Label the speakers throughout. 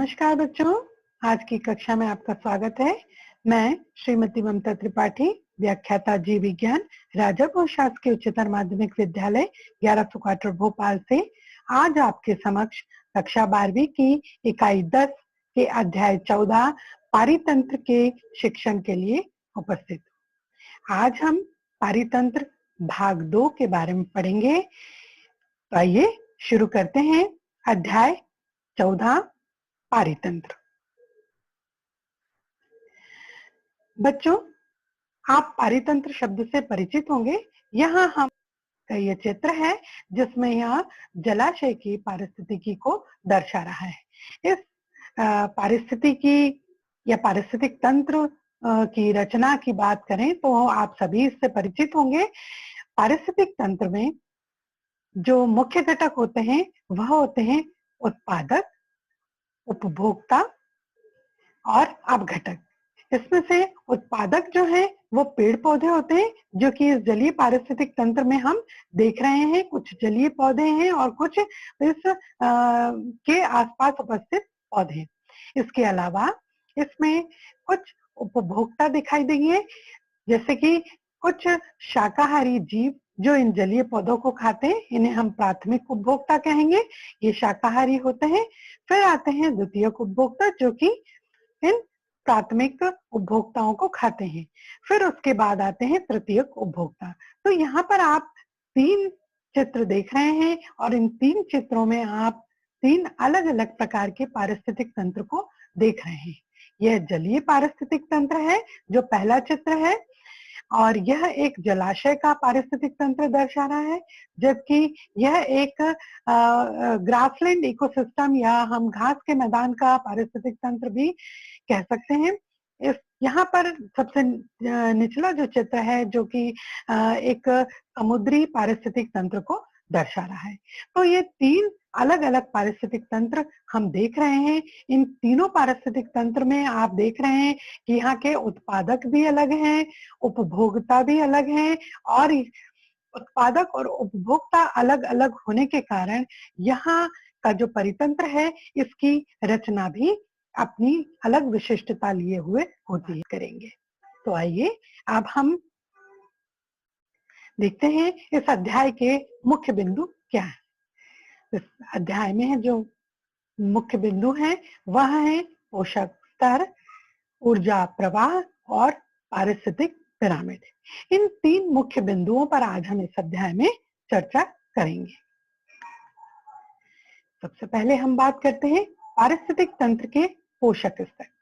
Speaker 1: नमस्कार बच्चों, आज की कक्षा में आपका स्वागत है। मैं श्रीमती ममता त्रिपाठी, व्याख्याता जीव विज्ञान, राजा भोज शासकीय उच्चतर माध्यमिक विद्यालय 11 क्वार्टर भोपाल से आज आपके समक्ष कक्षा 12वीं की इकाई 10 के अध्याय 14 पारितंत्र के शिक्षण के लिए उपस्थित हूँ। आज हम पारितंत्र भाग 2 के बारे में पढ़ेंगे। तो आइए शुरू करते हैं। अध्याय 14 पारितंत्र। बच्चों, आप पारितंत्र शब्द से परिचित होंगे। यहाँ हम ये चित्र है जिसमें यह जलाशय की पारिस्थितिकी को दर्शा रहा है। इस पारिस्थितिकी या पारिस्थितिक तंत्र की रचना की बात करें तो आप सभी इससे परिचित होंगे। पारिस्थितिक तंत्र में जो मुख्य घटक होते हैं वह होते हैं उत्पादक, उपभोक्ता और अपघटक। इसमें से उत्पादक जो है वो पेड़ पौधे होते हैं, जो कि इस जलीय पारिस्थितिक तंत्र में हम देख रहे हैं। कुछ जलीय पौधे हैं और कुछ इस के आसपास उपस्थित पौधे। इसके अलावा इसमें कुछ उपभोक्ता दिखाई देंगे, जैसे कि कुछ शाकाहारी जीव जो इन जलीय पौधों को खाते हैं, इन्हें हम प्राथमिक उपभोक्ता कहेंगे। ये शाकाहारी होते हैं। फिर आते हैं द्वितीयक उपभोक्ता, जो कि इन प्राथमिक उपभोक्ताओं को खाते हैं। फिर उसके बाद आते हैं तृतीयक उपभोक्ता। तो यहाँ पर आप 3 चित्र देख रहे हैं और इन 3 चित्रों में आप 3 अलग अलग प्रकार के पारिस्थितिक तंत्र को देख रहे हैं। यह जलीय पारिस्थितिक तंत्र है जो पहला चित्र है, और यह एक जलाशय का पारिस्थितिक तंत्र दर्शा रहा है, जबकि यह एक ग्रासलैंड इकोसिस्टम या हम घास के मैदान का पारिस्थितिक तंत्र भी कह सकते हैं। इस यहाँ पर सबसे निचला जो चित्र है, जो कि एक समुद्री पारिस्थितिक तंत्र को दर्शा रहा है। तो ये 3 अलग अलग पारिस्थितिक तंत्र हम देख रहे हैं। इन तीनों पारिस्थितिक तंत्र में आप देख रहे हैं कि यहाँ के उत्पादक भी अलग हैं, उपभोक्ता भी अलग हैं, और उत्पादक और उपभोक्ता अलग अलग होने के कारण यहाँ का जो परितंत्र है, इसकी रचना भी अपनी अलग विशिष्टता लिए हुए होती करेंगे। तो आइए अब हम देखते हैं इस अध्याय के मुख्य बिंदु क्या है। इस अध्याय में है जो मुख्य बिंदु है वह है पोषक स्तर, ऊर्जा प्रवाह और पारिस्थितिक पिरामिड। इन 3 मुख्य बिंदुओं पर आज हम इस अध्याय में चर्चा करेंगे। सबसे पहले हम बात करते हैं पारिस्थितिक तंत्र के पोषक स्तर।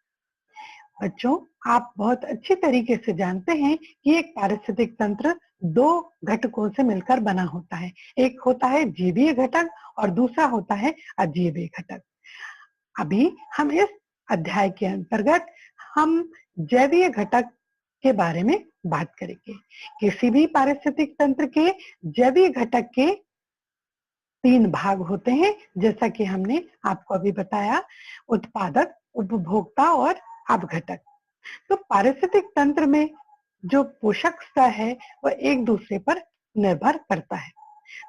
Speaker 1: बच्चों, आप बहुत अच्छी तरीके से जानते हैं कि एक पारिस्थितिक तंत्र 2 घटकों से मिलकर बना होता है। एक होता है जीवीय घटक और दूसरा होता है अजीवीय घटक। अभी हम इस अध्याय के अंतर्गत हम जैवीय घटक के बारे में बात करेंगे। किसी भी पारिस्थितिक तंत्र के जैवीय घटक के 3 भाग होते हैं, जैसा कि हमने आपको अभी बताया, उत्पादक, उपभोक्ता और अपघटक। तो पारिस्थितिक तंत्र में जो पोषक स्तर है वह एक दूसरे पर निर्भर करता है,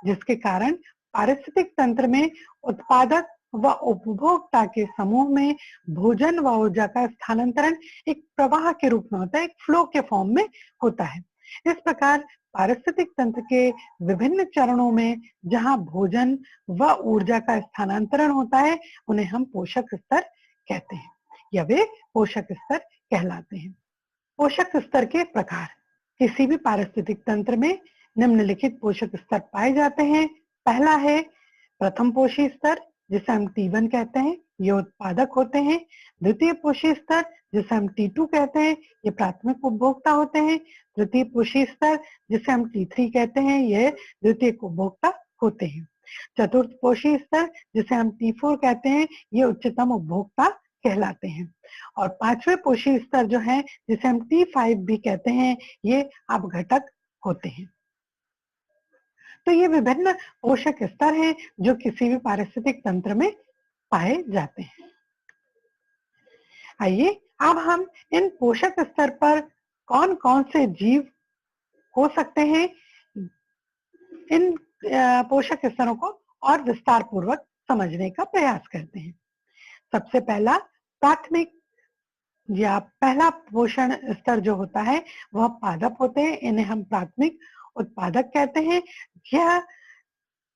Speaker 1: जिसके कारण पारिस्थितिक तंत्र में उत्पादक व उपभोक्ता के समूह में भोजन व ऊर्जा का स्थानांतरण एक प्रवाह के रूप में होता है, एक फ्लो के फॉर्म में होता है। इस प्रकार पारिस्थितिक तंत्र के विभिन्न चरणों में जहां भोजन व ऊर्जा का स्थानांतरण होता है, उन्हें हम पोषक स्तर कहते हैं या वे पोषक स्तर कहलाते हैं। पोषक स्तर के प्रकार। किसी भी पारिस्थितिक तंत्र में निम्नलिखित पोषक स्तर पाए जाते हैं। पहला है प्रथम पोषी स्तर, जिसे हम T1 कहते हैं, ये उत्पादक होते हैं। द्वितीय पोषी स्तर, जिसे हम T2 कहते हैं, ये प्राथमिक उपभोक्ता होते हैं। तृतीय पोषी स्तर, जिसे हम T3 कहते हैं, ये द्वितीयक उपभोक्ता होते हैं। चतुर्थ पोषी स्तर, जिसे हम T4 कहते हैं, ये उच्चतम उपभोक्ता कहलाते हैं। और 5वें पोषी स्तर जो है, जिसे हम T5 भी कहते हैं, ये अपघटक होते हैं। तो ये विभिन्न पोषक स्तर हैं जो किसी भी पारिस्थितिक तंत्र में पाए जाते हैं। आइए अब हम इन पोषक स्तर पर कौन कौन से जीव हो सकते हैं, इन पोषक स्तरों को और विस्तार पूर्वक समझने का प्रयास करते हैं। सबसे पहला प्राथमिक या पहला पोषण स्तर जो होता है वह पादप होते हैं, इन्हें हम प्राथमिक उत्पादक कहते हैं। यह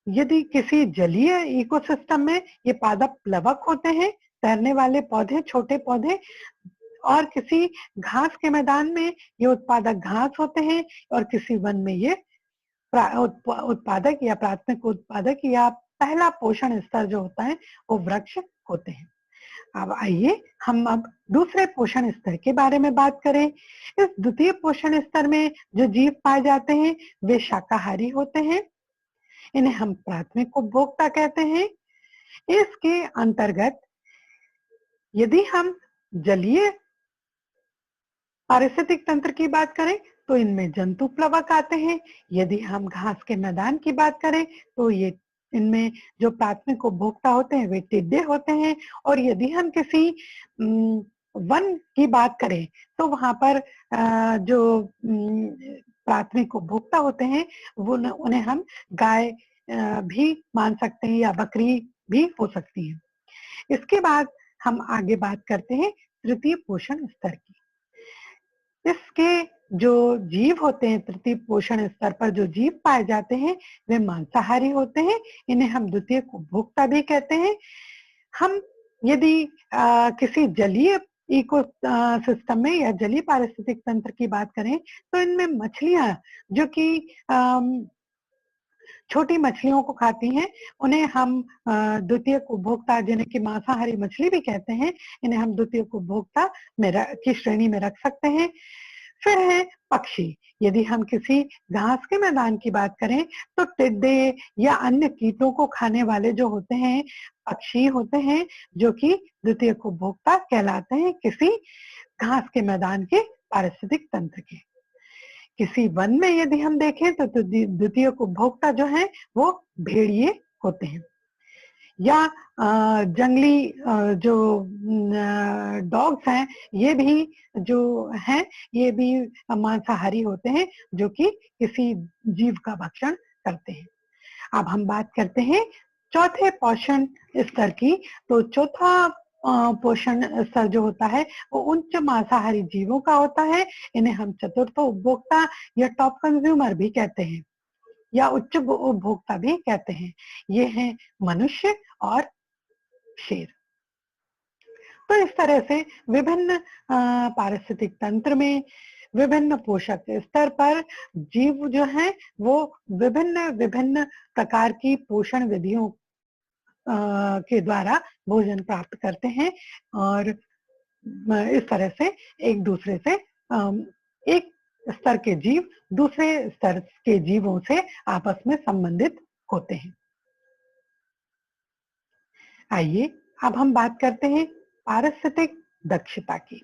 Speaker 1: यदि किसी जलीय इकोसिस्टम में ये पादप प्लवक होते हैं, तैरने वाले पौधे, छोटे पौधे, और किसी घास के मैदान में ये उत्पादक घास होते हैं, और किसी वन में ये उत्पादक या प्राथमिक उत्पादक या पहला पोषण स्तर जो होता है वो वृक्ष होते हैं। अब आइए हम अब दूसरे पोषण स्तर के बारे में बात करें। इस द्वितीय पोषण स्तर में जो जीव पाए जाते हैं वे शाकाहारी होते हैं, इन्हें हम प्राथमिक उपभोक्ता कहते हैं। इसके अंतर्गत यदि हम जलीय पारिस्थितिक तंत्र की बात करें तो इनमें जंतु प्लवक आते हैं। यदि हम घास के मैदान की बात करें तो ये इनमें जो प्राथमिक उपभोक्ता होते हैं वे टिड्डे होते हैं। और यदि हम किसी वन की बात करें तो वहां पर जो प्राथमिक उपभोक्ता होते हैं वो उन्हें हम गाय भी मान सकते हैं या बकरी भी हो सकती है। इसके बाद हम आगे बात करते हैं तृतीय पोषण स्तर की। इसके जो जीव होते हैं, तृतीय पोषण स्तर पर जो जीव पाए जाते हैं वे मांसाहारी होते हैं, इन्हें हम द्वितीय उपभोक्ता भी कहते हैं। हम यदि किसी जलीय इको सिस्टम में या जलीय पारिस्थितिक तंत्र की बात करें तो इनमें मछलियां जो कि छोटी मछलियों को खाती हैं, उन्हें हम द्वितीय उपभोक्ता, जिन्हें कि मांसाहारी मछली भी कहते हैं, इन्हें हम द्वितीय उपभोक्ता की श्रेणी में रख सकते हैं। फिर है पक्षी। यदि हम किसी घास के मैदान की बात करें तो टिड्डे या अन्य कीटों को खाने वाले जो होते हैं पक्षी होते हैं, जो कि द्वितीय उपभोक्ता कहलाते हैं किसी घास के मैदान के पारिस्थितिक तंत्र के। किसी वन में यदि हम देखें तो द्वितीय उपभोक्ता जो है वो भेड़िए होते हैं। या जंगली जो डॉग्स हैं ये भी जो हैं ये भी मांसाहारी होते हैं, जो कि किसी जीव का भक्षण करते हैं। अब हम बात करते हैं चौथे पोषण स्तर की। तो चौथा पोषण स्तर जो होता है वो उच्च मांसाहारी जीवों का होता है, इन्हें हम चतुर्थ उपभोक्ता या टॉप कंज्यूमर भी कहते हैं या उच्च उपभोक्ता भी कहते हैं। ये हैं मनुष्य और शेर। तो इस तरह से विभिन्न पारिस्थितिक तंत्र में विभिन्न पोषक स्तर पर जीव जो हैं वो विभिन्न विभिन्न प्रकार की पोषण विधियों के द्वारा भोजन प्राप्त करते हैं, और इस तरह से एक दूसरे से एक स्तर के जीव दूसरे स्तर के जीवों से आपस में संबंधित होते हैं। आइए अब हम बात करते हैं पारिस्थितिक दक्षता की।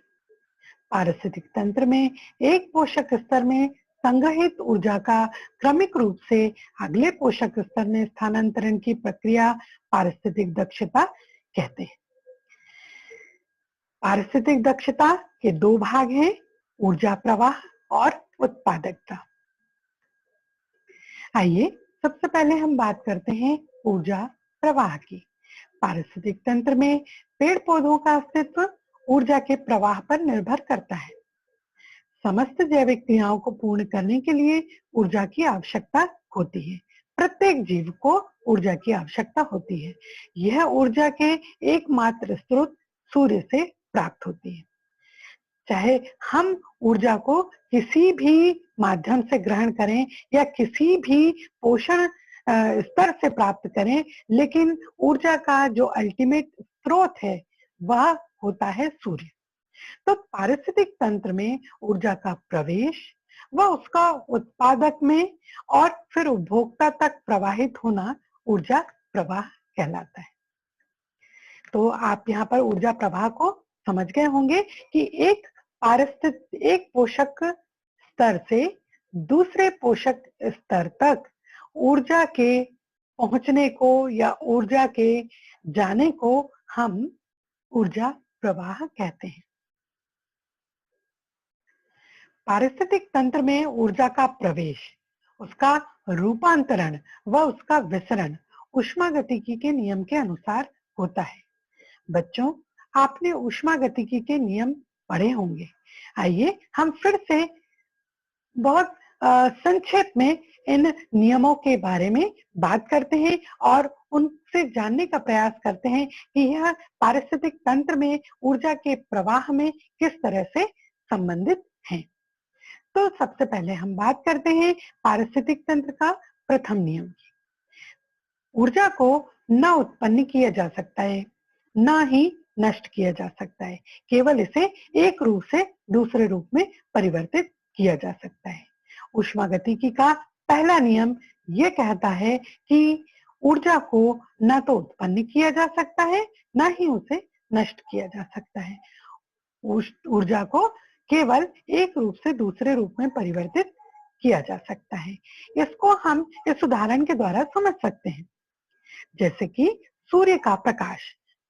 Speaker 1: पारिस्थितिक तंत्र में एक पोषक स्तर में संग्रहित ऊर्जा का क्रमिक रूप से अगले पोषक स्तर में स्थानांतरण की प्रक्रिया पारिस्थितिक दक्षता कहते हैं। पारिस्थितिक दक्षता के दो भाग हैं, ऊर्जा प्रवाह और उत्पादकता। आइए सबसे पहले हम बात करते हैं ऊर्जा प्रवाह की। पारिस्थितिक तंत्र में पेड़ पौधों का अस्तित्व ऊर्जा के प्रवाह पर निर्भर करता है। समस्त जैविक क्रियाओं को पूर्ण करने के लिए ऊर्जा की आवश्यकता होती है। प्रत्येक जीव को ऊर्जा की आवश्यकता होती है। यह ऊर्जा के एकमात्र स्रोत सूर्य से प्राप्त होती है। चाहे हम ऊर्जा को किसी भी माध्यम से ग्रहण करें या किसी भी पोषण स्तर से प्राप्त करें, लेकिन ऊर्जा का जो अल्टीमेट स्रोत है वह होता है सूर्य। तो पारिस्थितिक तंत्र में ऊर्जा का प्रवेश व उसका उत्पादक में और फिर उपभोक्ता तक प्रवाहित होना ऊर्जा प्रवाह कहलाता है। तो आप यहाँ पर ऊर्जा प्रवाह को समझ गए होंगे कि एक पोषक स्तर से दूसरे पोषक स्तर तक ऊर्जा के पहुंचने को या ऊर्जा के जाने को हम ऊर्जा प्रवाह कहते हैं। पारिस्थितिक तंत्र में ऊर्जा का प्रवेश, उसका रूपांतरण व उसका विसरण ऊष्मागतिकी के नियम के अनुसार होता है। बच्चों, आपने ऊष्मागतिकी के नियम पढ़े होंगे। आइए हम फिर से बहुत संक्षेप में इन नियमों के बारे में बात करते हैं और उनसे जानने का प्रयास करते हैं कि यह पारिस्थितिक तंत्र में ऊर्जा के प्रवाह में किस तरह से संबंधित है। तो सबसे पहले हम बात करते हैं पारिस्थितिक तंत्र का प्रथम नियम की। ऊर्जा को न उत्पन्न किया जा सकता है, न ही नष्ट किया जा सकता है, केवल इसे एक रूप से दूसरे रूप में परिवर्तित किया जा सकता है। ऊष्मागतिकी का पहला नियम ये कहता है कि ऊर्जा को न तो उत्पन्न किया जा सकता है, न ही उसे नष्ट किया जा सकता है। ऊर्जा को केवल एक रूप से दूसरे रूप में परिवर्तित किया जा सकता है। इसको हम इस उदाहरण के द्वारा समझ सकते हैं। जैसे कि सूर्य का प्रकाश,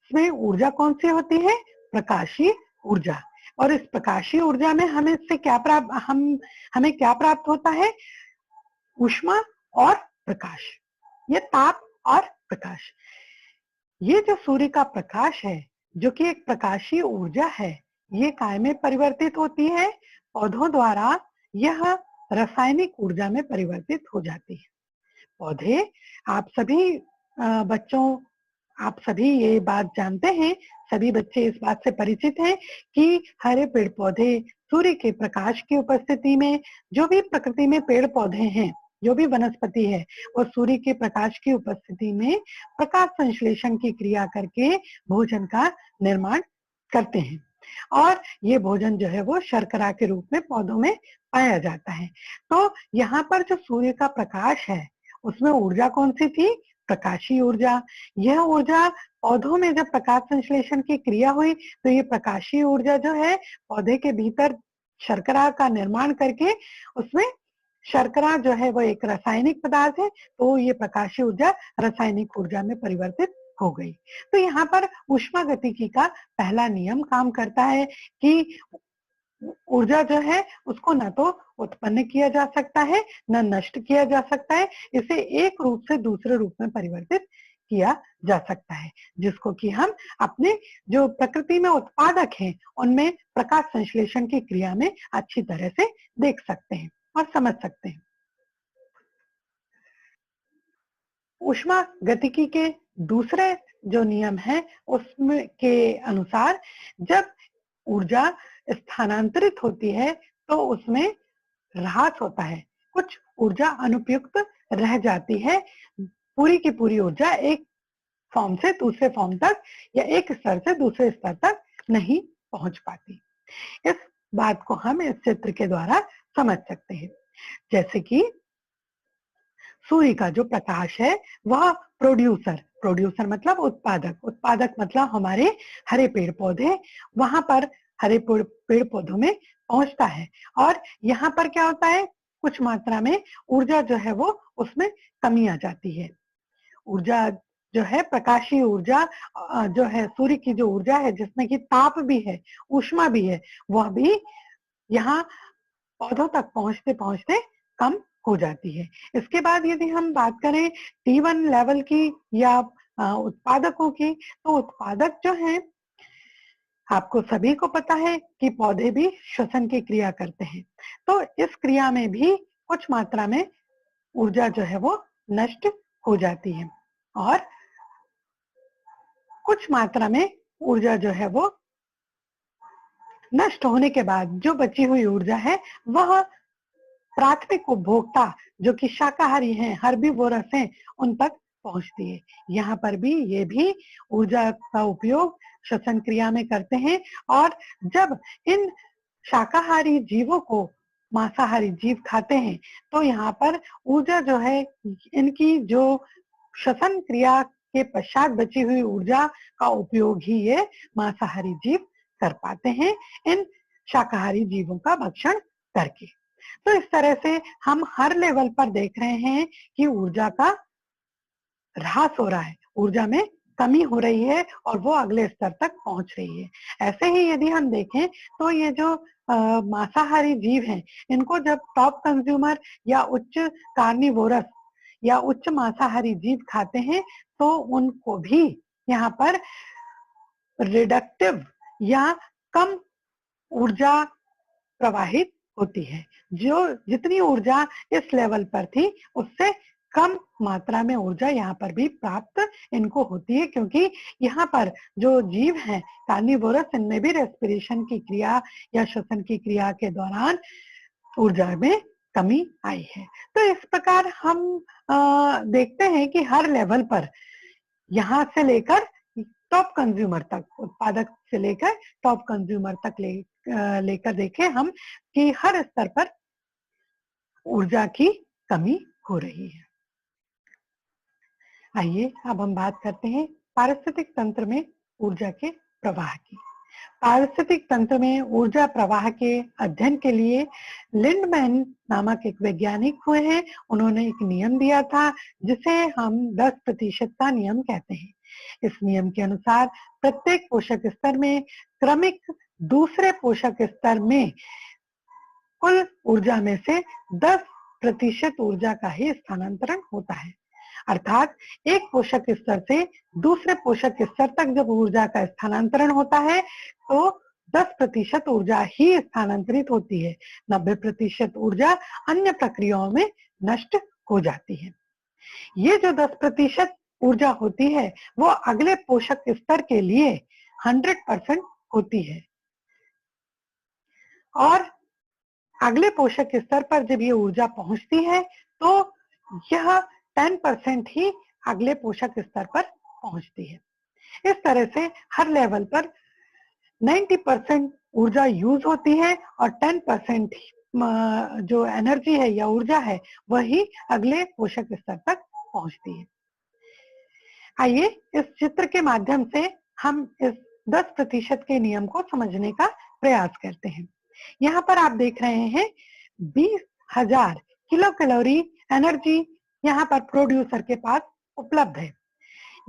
Speaker 1: इसमें ऊर्जा कौन सी होती है? प्रकाशीय ऊर्जा। और इस प्रकाशीय ऊर्जा में हमें क्या प्राप्त होता है? ऊष्मा और प्रकाश, ये ताप और प्रकाश। ये जो सूर्य का प्रकाश है, जो कि एक प्रकाशीय ऊर्जा है, ये काय में परिवर्तित होती है? पौधों द्वारा यह रासायनिक ऊर्जा में परिवर्तित हो जाती है। पौधे, आप सभी बच्चों, आप सभी ये बात जानते हैं, सभी बच्चे इस बात से परिचित हैं कि हरे पेड़ पौधे सूर्य के प्रकाश की उपस्थिति में, जो भी प्रकृति में पेड़ पौधे हैं, जो भी वनस्पति है, वो सूर्य के प्रकाश की उपस्थिति में प्रकाश संश्लेषण की क्रिया करके भोजन का निर्माण करते हैं। और ये भोजन जो है वो शर्करा के रूप में पौधों में पाया जाता है। तो यहाँ पर जो सूर्य का प्रकाश है, उसमें ऊर्जा कौन सी थी? प्रकाशीय ऊर्जा। यह ऊर्जा पौधों में जब प्रकाश संश्लेषण की क्रिया हुई, तो ये प्रकाशीय ऊर्जा जो है पौधे के भीतर शर्करा का निर्माण करके, उसमें शर्करा जो है वो एक रासायनिक पदार्थ है, तो ये प्रकाशीय ऊर्जा रासायनिक ऊर्जा में परिवर्तित हो गई। तो यहाँ पर ऊष्मागतिकी का पहला नियम काम करता है कि ऊर्जा जो है उसको न तो उत्पन्न किया जा सकता है, न नष्ट किया जा सकता है, इसे एक रूप से दूसरे रूप में परिवर्तित किया जा सकता है, जिसको कि हम अपने जो प्रकृति में उत्पादक हैं, उनमें प्रकाश संश्लेषण की क्रिया में अच्छी तरह से देख सकते हैं और समझ सकते हैं। ऊष्मागतिकी के दूसरे जो नियम है, उसमें के अनुसार जब ऊर्जा स्थानांतरित होती है, तो उसमें ह्रास होता है, कुछ ऊर्जा अनुपयुक्त रह जाती है। पूरी की पूरी ऊर्जा एक फॉर्म से दूसरे फॉर्म तक या एक स्तर से दूसरे स्तर तक नहीं पहुंच पाती। इस बात को हम इस चित्र के द्वारा समझ सकते हैं। जैसे कि सूर्य का जो प्रकाश है वह प्रोड्यूसर मतलब उत्पादक मतलब हमारे हरे पेड़ पौधे, वहां पर हरे पेड़ पौधों में पहुंचता है। और यहाँ पर क्या होता है? कुछ मात्रा में ऊर्जा जो है वो उसमें कमी आ जाती है। ऊर्जा जो है प्रकाशीय ऊर्जा जो है सूर्य की जो ऊर्जा है, जिसमें कि ताप भी है, ऊष्मा भी है, वह भी यहाँ पौधों तक पहुंचते पहुंचते कम हो जाती है। इसके बाद यदि हम बात करें T1 लेवल की या उत्पादकों की, तो उत्पादक जो है, आपको सभी को पता है कि पौधे भी श्वसन की क्रिया करते हैं। तो इस क्रिया में भी कुछ मात्रा में ऊर्जा जो है वो नष्ट हो जाती है और कुछ मात्रा में ऊर्जा जो है वो नष्ट होने के बाद जो बची हुई ऊर्जा है वह प्राथमिक उपभोक्ता जो कि शाकाहारी हैं, हर्बीवोरस हैं, उन तक पहुंचती है। यहाँ पर भी ये भी ऊर्जा का उपयोग श्वसन क्रिया में करते हैं और जब इन शाकाहारी जीवों को मांसाहारी जीव खाते हैं, तो यहाँ पर ऊर्जा जो है, इनकी जो श्वसन क्रिया के पश्चात बची हुई ऊर्जा का उपयोग ही ये मांसाहारी जीव कर पाते हैं, इन शाकाहारी जीवों का भक्षण करके। तो इस तरह से हम हर लेवल पर देख रहे हैं कि ऊर्जा का ह्रास हो रहा है, ऊर्जा में कमी हो रही है और वो अगले स्तर तक पहुंच रही है। ऐसे ही यदि हम देखें तो ये जो मांसाहारी जीव हैं, इनको जब टॉप कंज्यूमर या उच्च कार्निवोरस या उच्च मांसाहारी जीव खाते हैं, तो उनको भी यहाँ पर रिडक्टिव या कम ऊर्जा प्रवाहित होती है। जो जितनी ऊर्जा इस लेवल पर थी उससे कम मात्रा में ऊर्जा यहाँ पर भी प्राप्त इनको होती है, क्योंकि यहाँ पर जो जीव हैं कार्निवोरस, इनमें भी रेस्पिरेशन की क्रिया या श्वसन की क्रिया के दौरान ऊर्जा में कमी आई है। तो इस प्रकार हम देखते हैं कि हर लेवल पर यहाँ से लेकर टॉप कंज्यूमर तक, उत्पादक से लेकर टॉप कंज्यूमर तक लेकर देखें हम कि हर स्तर पर ऊर्जा की कमी हो रही है। आइए अब हम बात करते हैं पारिस्थितिक तंत्र में ऊर्जा के प्रवाह की। पारिस्थितिक तंत्र में ऊर्जा प्रवाह के अध्ययन के लिए लिंडमैन नामक एक वैज्ञानिक हुए हैं। उन्होंने एक नियम दिया था जिसे हम 10% का नियम कहते हैं। इस नियम के अनुसार प्रत्येक पोषक स्तर में क्रमिक दूसरे पोषक स्तर में कुल ऊर्जा में से 10% ऊर्जा का ही स्थानांतरण होता है। अर्थात एक पोषक स्तर से दूसरे पोषक स्तर तक जब ऊर्जा का स्थानांतरण होता है तो 10% ऊर्जा ही स्थानांतरित होती है, 90% ऊर्जा अन्य प्रक्रियाओं में नष्ट हो जाती है। ये जो 10% ऊर्जा होती है वो अगले पोषक स्तर के लिए 100% होती है, और अगले पोषक स्तर पर जब ये ऊर्जा पहुंचती है तो यह 10% ही अगले पोषक स्तर पर पहुंचती है। इस तरह से हर लेवल पर 90% ऊर्जा यूज होती है और 10% जो एनर्जी है या ऊर्जा है वही अगले पोषक स्तर तक पहुंचती है। आइए इस चित्र के माध्यम से हम इस 10% के नियम को समझने का प्रयास करते हैं। यहाँ पर आप देख रहे हैं 20,000 किलो कैलोरी एनर्जी यहाँ पर प्रोड्यूसर के पास उपलब्ध है।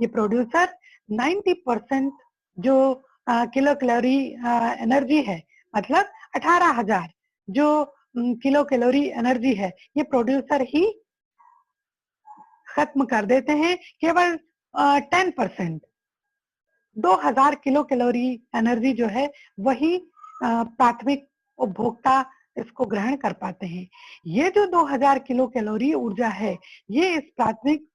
Speaker 1: ये प्रोड्यूसर 90% जो किलो कैलोरी एनर्जी है, मतलब 18,000 जो किलो कैलोरी एनर्जी है, ये प्रोड्यूसर ही खत्म कर देते हैं। केवल 10% 2,000 किलो कैलोरी एनर्जी जो है वही प्राथमिक उपभोक्ता इसको ग्रहण कर पाते हैं। ये जो 2000 किलो कैलोरी ऊर्जा है ये इस प्राथमिक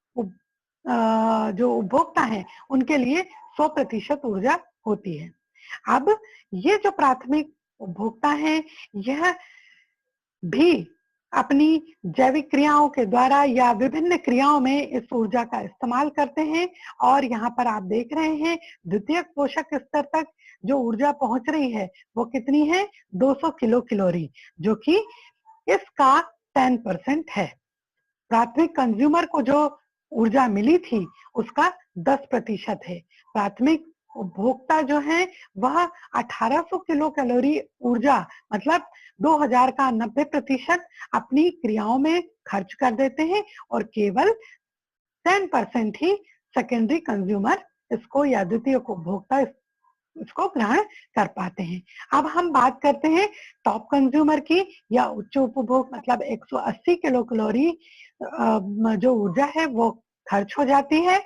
Speaker 1: जो उपभोक्ता हैं उनके लिए 100% ऊर्जा होती है। अब ये जो प्राथमिक उपभोक्ता हैं यह भी अपनी जैविक क्रियाओं के द्वारा या विभिन्न क्रियाओं में इस ऊर्जा का इस्तेमाल करते हैं, और यहाँ पर आप देख रहे हैं द्वितीयक पोषक स्तर तक जो ऊर्जा पहुंच रही है वो कितनी है, 200 किलो कैलोरी, जो कि इसका 10% है। प्राथमिक कंज्यूमर को जो ऊर्जा मिली थी उसका 10% है। प्राथमिक उपभोक्ता जो है वह 1800 किलो कैलोरी ऊर्जा, मतलब 2000 का 90% अपनी क्रियाओं में खर्च कर देते हैं, और केवल 10% ही सेकेंडरी कंज्यूमर इसको या द्वितीय उपभोक्ता इसको ग्रहण कर पाते हैं। अब हम बात करते हैं टॉप कंज्यूमर की या उच्च उपभोग, मतलब 180 किलो कैलोरी जो ऊर्जा है वो खर्च हो जाती है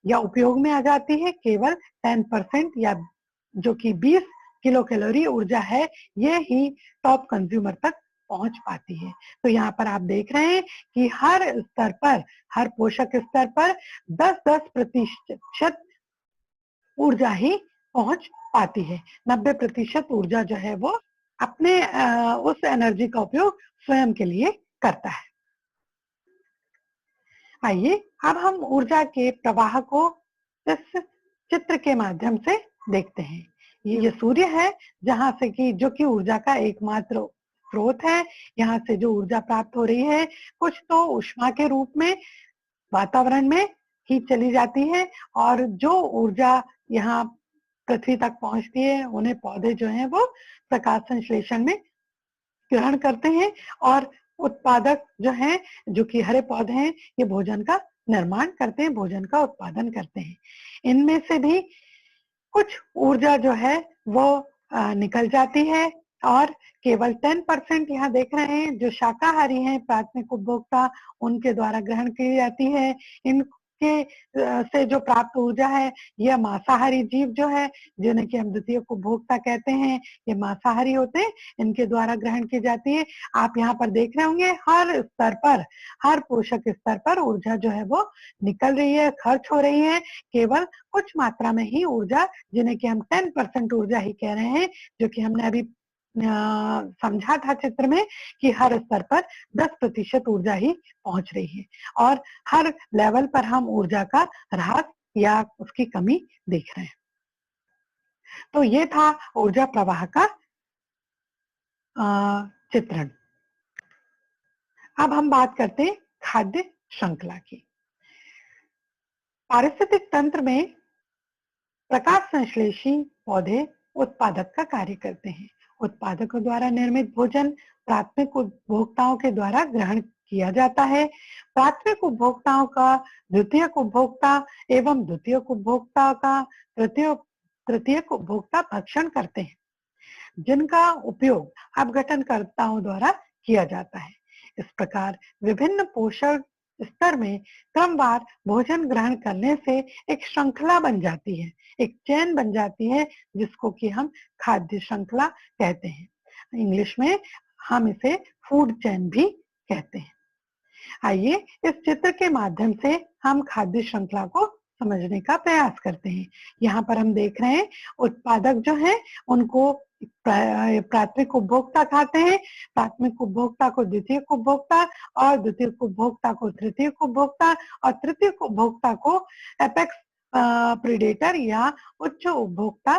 Speaker 1: या उपयोग में आ जाती है। केवल 10% या जो कि 20 किलो कैलोरी ऊर्जा है ये ही टॉप कंज्यूमर तक पहुंच पाती है। तो यहाँ पर आप देख रहे हैं कि हर स्तर पर, हर पोषक स्तर पर 10% ऊर्जा ही पहुंच पाती है। 90% ऊर्जा जो है वो अपने उस एनर्जी का उपयोग स्वयं के लिए करता है। आइए अब हम ऊर्जा के प्रवाह को इस चित्र के माध्यम से देखते हैं। ये सूर्य है जहां से कि जो कि ऊर्जा का एकमात्र स्रोत है। यहाँ से जो ऊर्जा प्राप्त हो रही है कुछ तो ऊष्मा के रूप में वातावरण में ही चली जाती है, और जो ऊर्जा यहाँ पृथ्वी तक पहुंचती है उन्हें पौधे जो हैं वो प्रकाश संश्लेषण में ग्रहण करते हैं, और उत्पादक जो हैं, जो कि हरे पौधे हैं, ये भोजन का निर्माण करते हैं, भोजन का उत्पादन करते हैं। इनमें से भी कुछ ऊर्जा जो है वो निकल जाती है, और केवल 10% यहाँ देख रहे हैं जो शाकाहारी हैं प्राथमिक उपभोक्ता उनके द्वारा ग्रहण की जाती है। इन के से जो प्राप्त ऊर्जा है, यह मांसाहारी जीव जो है, जिन्हें कि हम द्वितीयक उपभोक्ता कहते हैं, ये मांसाहारी होते हैं, इनके द्वारा ग्रहण की जाती है। आप यहाँ पर देख रहे होंगे हर स्तर पर, हर पोषक स्तर पर ऊर्जा जो है वो निकल रही है, खर्च हो रही है। केवल कुछ मात्रा में ही ऊर्जा, जिन्हें कि हम 10% ऊर्जा ही कह रहे हैं, जो कि हमने अभी समझा था चित्र में कि हर स्तर पर 10% ऊर्जा ही पहुंच रही है और हर लेवल पर हम ऊर्जा का ह्रास या उसकी कमी देख रहे हैं। तो ये था ऊर्जा प्रवाह का चित्रण। अब हम बात करते हैं खाद्य श्रृंखला की। पारिस्थितिक तंत्र में प्रकाश संश्लेषी पौधे उत्पादक का कार्य करते हैं। उत्पादकों द्वारा निर्मित भोजन प्राथमिक उपभोक्ताओं के द्वारा ग्रहण किया जाता है। प्राथमिक उपभोक्ताओं का द्वितीयक उपभोक्ता एवं द्वितीयक उपभोक्ता का तृतीयक उपभोक्ता भक्षण करते हैं, जिनका उपयोग अपघटनकर्ताओं द्वारा किया जाता है। इस प्रकार विभिन्न पोषण स्तर में क्रमवार भोजन ग्रहण करने से एक श्रृंखला बन जाती है, एक चेन बन जाती है, जिसको कि हम खाद्य श्रृंखला कहते हैं। इंग्लिश में हम इसे फूड चेन भी कहते हैं। आइए इस चित्र के माध्यम से हम खाद्य श्रृंखला को समझने का प्रयास करते हैं। यहाँ पर हम देख रहे हैं उत्पादक जो हैं उनको प्राथमिक उपभोक्ता खाते हैं, प्राथमिक उपभोक्ता को द्वितीयक उपभोक्ता और द्वितीयक उपभोक्ता को तृतीयक उपभोक्ता और तृतीयक उपभोक्ता को एपेक्स प्रीडेटर या उच्च उपभोक्ता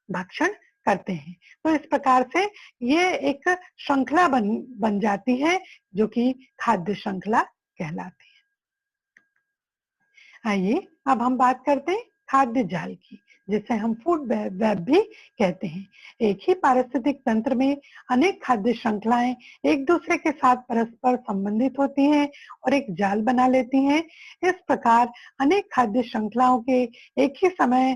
Speaker 1: भक्षण करते हैं। तो इस प्रकार से ये एक श्रृंखला बन जाती है, जो कि खाद्य श्रृंखला कहलाती है। आइए अब हम बात करते हैं खाद्य जाल की, जिसे हम फूड वेब भी कहते हैं। एक ही पारिस्थितिक तंत्र में अनेक खाद्य श्रृंखलाएं एक दूसरे के साथ परस्पर संबंधित होती हैं और एक जाल बना लेती हैं। इस प्रकार अनेक खाद्य श्रृंखलाओं के एक ही समय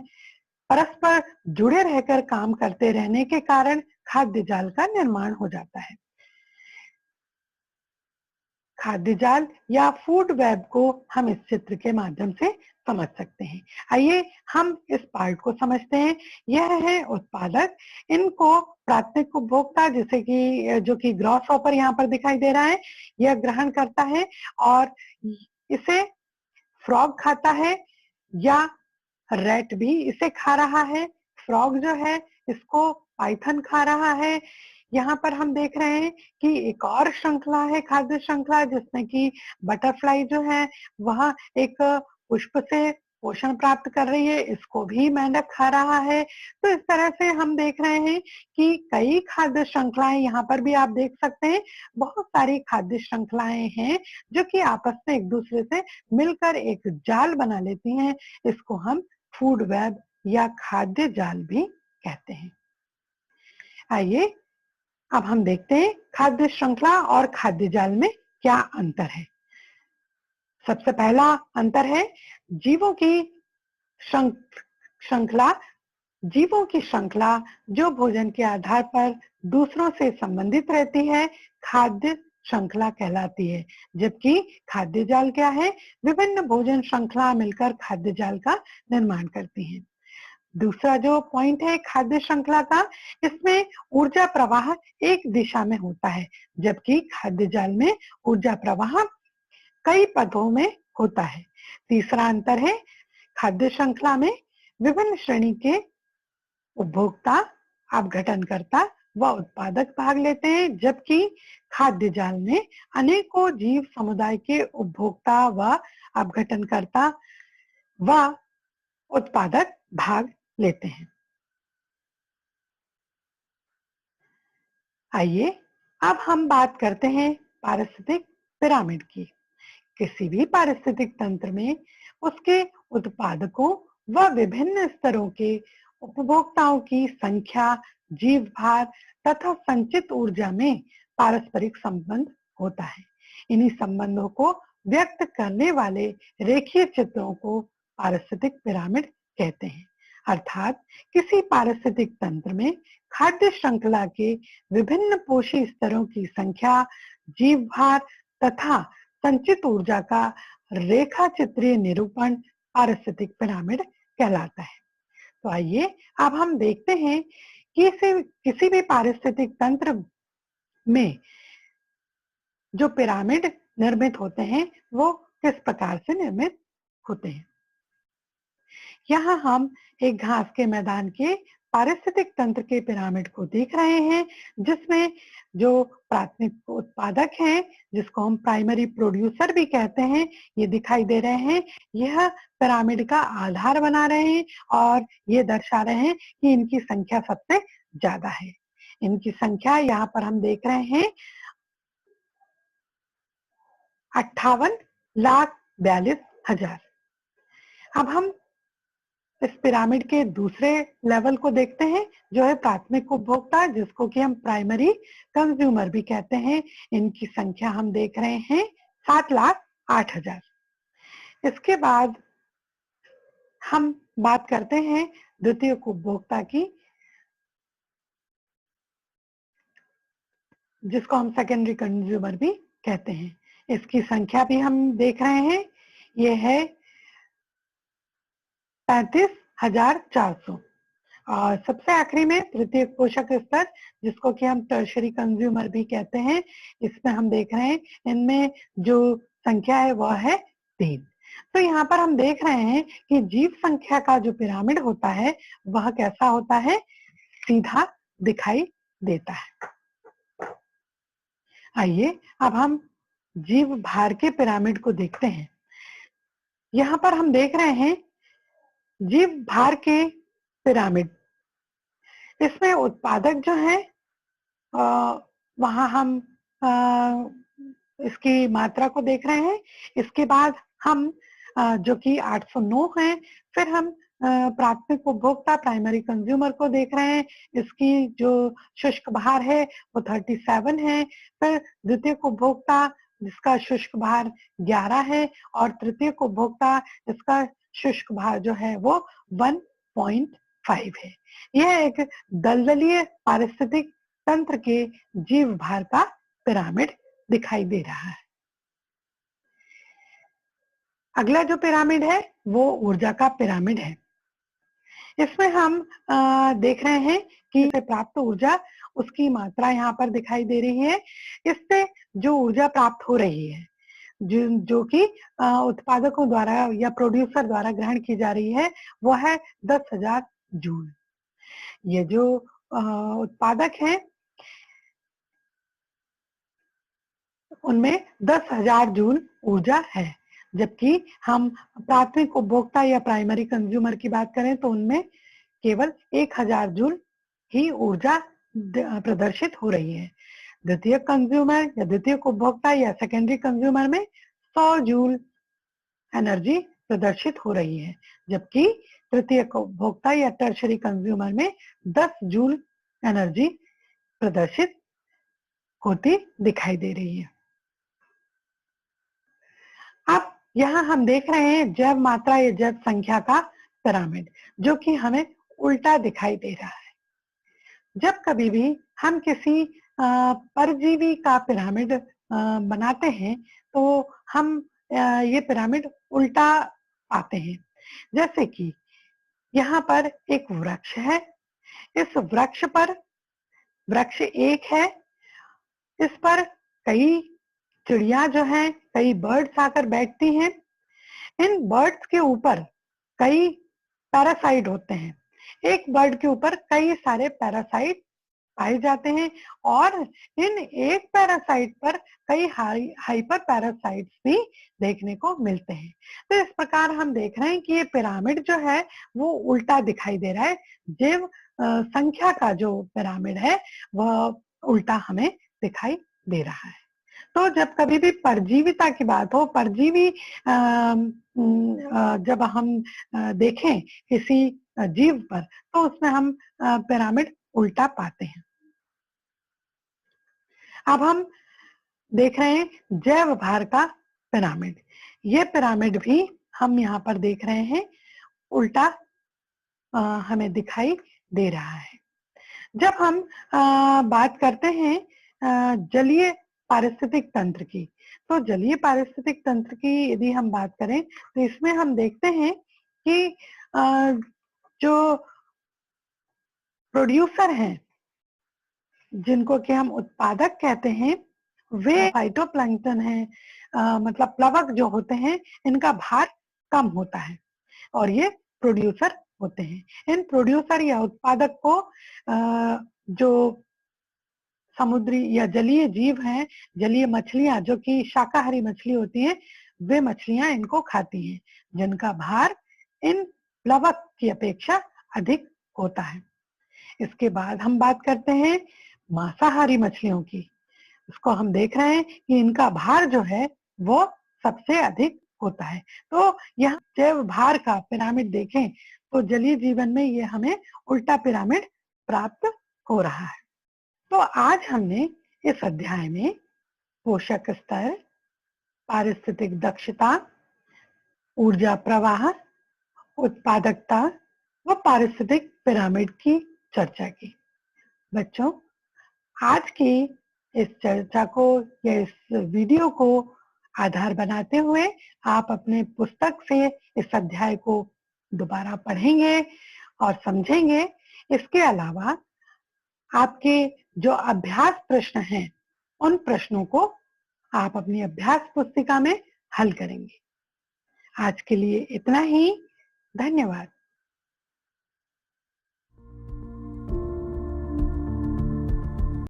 Speaker 1: परस्पर जुड़े रहकर काम करते रहने के कारण खाद्य जाल का निर्माण हो जाता है। खाद्य जाल या फूड वेब को हम इस चित्र के माध्यम से समझ सकते हैं। आइए हम इस पार्ट को समझते हैं। यह है उत्पादक, इनको प्राथमिक उपभोक्ता जैसे कि जो कि ग्रॉस हॉपर यहाँ पर दिखाई दे रहा है, यह ग्रहण करता है और इसे फ्रॉग खाता है या रैट भी इसे खा रहा है। फ्रॉग जो है इसको पाइथन खा रहा है। यहाँ पर हम देख रहे हैं कि एक और श्रृंखला है, खाद्य श्रृंखला, जिसमें कि बटरफ्लाई जो है वह एक पुष्प से पोषण प्राप्त कर रही है, इसको भी मेंढक खा रहा है। तो इस तरह से हम देख रहे हैं कि कई खाद्य श्रृंखलाएं, यहाँ पर भी आप देख सकते हैं बहुत सारी खाद्य श्रृंखलाएं हैं जो कि आपस में एक दूसरे से मिलकर एक जाल बना लेती हैं। इसको हम फूड वेब या खाद्य जाल भी कहते हैं। आइए अब हम देखते हैं खाद्य श्रृंखला और खाद्य जाल में क्या अंतर है। सबसे पहला अंतर है जीवों की श्रृंखला। जीवों की श्रृंखला जो भोजन के आधार पर दूसरों से संबंधित रहती है, खाद्य श्रृंखला कहलाती है। जबकि खाद्य जाल क्या है? विभिन्न भोजन श्रृंखला मिलकर खाद्य जाल का निर्माण करती है। दूसरा जो पॉइंट है खाद्य श्रृंखला का, इसमें ऊर्जा प्रवाह एक दिशा में होता है, जबकि खाद्य जाल में ऊर्जा प्रवाह कई पथों में होता है। तीसरा अंतर है खाद्य श्रृंखला में विभिन्न श्रेणी के उपभोक्ता, अपघटनकर्ता व उत्पादक भाग लेते हैं, जबकि खाद्य जाल में अनेकों जीव समुदाय के उपभोक्ता व अपघटनकर्ता व उत्पादक भाग लेते हैं। आइए अब हम बात करते हैं पारिस्थितिक पिरामिड की। किसी भी पारिस्थितिक तंत्र में उसके उत्पादकों व विभिन्न स्तरों के उपभोक्ताओं की संख्या, जीव भार तथा संचित ऊर्जा में पारस्परिक संबंध होता है। इन्हीं संबंधों को व्यक्त करने वाले रेखीय चित्रों को पारिस्थितिक पिरामिड कहते हैं। अर्थात किसी पारिस्थितिक तंत्र में खाद्य श्रृंखला के विभिन्न पोषी स्तरों की संख्या, जीव भार तथा संचित ऊर्जा का रेखा चित्रीय निरूपण पारिस्थितिक पिरामिड कहलाता है। तो आइए अब हम देखते हैं कि किसी भी पारिस्थितिक तंत्र में जो पिरामिड निर्मित होते हैं वो किस प्रकार से निर्मित होते हैं। यहाँ हम एक घास के मैदान के पारिस्थितिक तंत्र के पिरामिड को देख रहे हैं, जिसमें जो प्राथमिक उत्पादक हैं, जिसको हम प्राइमरी प्रोड्यूसर भी कहते हैं, ये दिखाई दे रहे हैं। यह पिरामिड का आधार बना रहे हैं और ये दर्शा रहे हैं कि इनकी संख्या सबसे ज्यादा है। इनकी संख्या यहाँ पर हम देख रहे हैं 58,42,000। अब हम इस पिरामिड के दूसरे लेवल को देखते हैं, जो है प्राथमिक उपभोक्ता, जिसको कि हम प्राइमरी कंज्यूमर भी कहते हैं। इनकी संख्या हम देख रहे हैं 7,08,000। इसके बाद हम बात करते हैं द्वितीयक उपभोक्ता की, जिसको हम सेकेंडरी कंज्यूमर भी कहते हैं। इसकी संख्या भी हम देख रहे हैं, ये है 35,400। और सबसे आखिरी में तृतीय पोषक स्तर, जिसको कि हम टर्शरी कंज्यूमर भी कहते हैं, इसमें हम देख रहे हैं इनमें जो संख्या है वह है 3। तो यहाँ पर हम देख रहे हैं कि जीव संख्या का जो पिरामिड होता है वह कैसा होता है, सीधा दिखाई देता है। आइए अब हम जीव भार के पिरामिड को देखते हैं। यहाँ पर हम देख रहे हैं जीव भार के पिरामिड। इसमें उत्पादक जो है वहां हम इसकी मात्रा को देख रहे हैं। इसके बाद हम जो कि 809 है, फिर हम प्राथमिक उपभोक्ता प्राइमरी कंज्यूमर को देख रहे हैं। इसकी जो शुष्क भार है वो 37 है। फिर द्वितीयक उपभोक्ता जिसका शुष्क भार 11 है और तृतीयक उपभोक्ता इसका शुष्क भार जो है वो 1.5 है। यह एक दलदलीय पारिस्थितिक तंत्र के जीव भार का पिरामिड दिखाई दे रहा है। अगला जो पिरामिड है वो ऊर्जा का पिरामिड है। इसमें हम देख रहे हैं कि प्राप्त ऊर्जा, उसकी मात्रा यहाँ पर दिखाई दे रही है। इससे जो ऊर्जा प्राप्त हो रही है, जो कि उत्पादकों द्वारा या प्रोड्यूसर द्वारा ग्रहण की जा रही है, वो है 10,000 जूल। ये जो उत्पादक हैं उनमें 10,000 जूल ऊर्जा है, जबकि हम प्राथमिक उपभोक्ता या प्राइमरी कंज्यूमर की बात करें तो उनमें केवल 1,000 जूल ही ऊर्जा प्रदर्शित हो रही है। द्वितीय कंज्यूमर या द्वितीय उपभोक्ता या सेकेंडरी कंज्यूमर में 100 जूल एनर्जी प्रदर्शित हो रही है, जबकि तृतीय उपभोक्ता या टर्शरी कंज्यूमर में 10 जूल एनर्जी प्रदर्शित होती दिखाई दे रही है। अब यहाँ हम देख रहे हैं जैव मात्रा या जैव संख्या का पिरामिड, जो कि हमें उल्टा दिखाई दे रहा है। जब कभी भी हम किसी परजीवी का पिरामिड बनाते हैं तो हम ये पिरामिड उल्टा पाते हैं। जैसे कि यहाँ पर एक वृक्ष है, इस वृक्ष पर वृक्ष एक है, इस पर कई चिड़िया जो हैं, कई बर्ड्स आकर बैठती हैं। इन बर्ड्स के ऊपर कई पैरासाइट होते हैं। एक बर्ड के ऊपर कई सारे पैरासाइट पाए जाते हैं और इन एक पैरासाइट पर कई हाइपर पैरासाइट्स भी देखने को मिलते हैं। तो इस प्रकार हम देख रहे हैं कि ये पिरामिड जो है वो उल्टा दिखाई दे रहा है। जीव संख्या का जो पिरामिड है वह उल्टा हमें दिखाई दे रहा है। तो जब कभी भी परजीविता की बात हो, परजीवी जब हम देखें किसी जीव पर, तो उसमें हम पिरामिड उल्टा पाते हैं। अब हम देख रहे हैं जैव भार का पिरामिड। ये पिरामिड भी हम यहाँ पर देख रहे हैं उल्टा हमें दिखाई दे रहा है। जब हम बात करते हैं जलीय पारिस्थितिक तंत्र की, तो जलीय पारिस्थितिक तंत्र की यदि हम बात करें तो इसमें हम देखते हैं कि जो प्रोड्यूसर हैं, जिनको कि हम उत्पादक कहते हैं, वे फाइटोप्लैंक्टन हैं, मतलब प्लवक जो होते हैं, इनका भार कम होता है और ये प्रोड्यूसर होते हैं। इन प्रोड्यूसर या उत्पादक को जो समुद्री या जलीय जीव हैं, जलीय मछलियां जो कि शाकाहारी मछली होती हैं, वे मछलियां इनको खाती हैं, जिनका भार इन प्लवक की अपेक्षा अधिक होता है। इसके बाद हम बात करते हैं मांसाहारी मछलियों की। उसको हम देख रहे हैं कि इनका भार जो है वो सबसे अधिक होता है। तो यहाँ जैव भार का पिरामिड देखें तो जलीय जीवन में ये हमें उल्टा पिरामिड प्राप्त हो रहा है। तो आज हमने इस अध्याय में पोषक स्तर, पारिस्थितिक दक्षता, ऊर्जा प्रवाह, उत्पादकता व पारिस्थितिक पिरामिड की चर्चा की। बच्चों, आज की इस चर्चा को या इस वीडियो को आधार बनाते हुए आप अपने पुस्तक से इस अध्याय को दोबारा पढ़ेंगे और समझेंगे। इसके अलावा आपके जो अभ्यास प्रश्न हैं, उन प्रश्नों को आप अपनी अभ्यास पुस्तिका में हल करेंगे। आज के लिए इतना ही। धन्यवाद।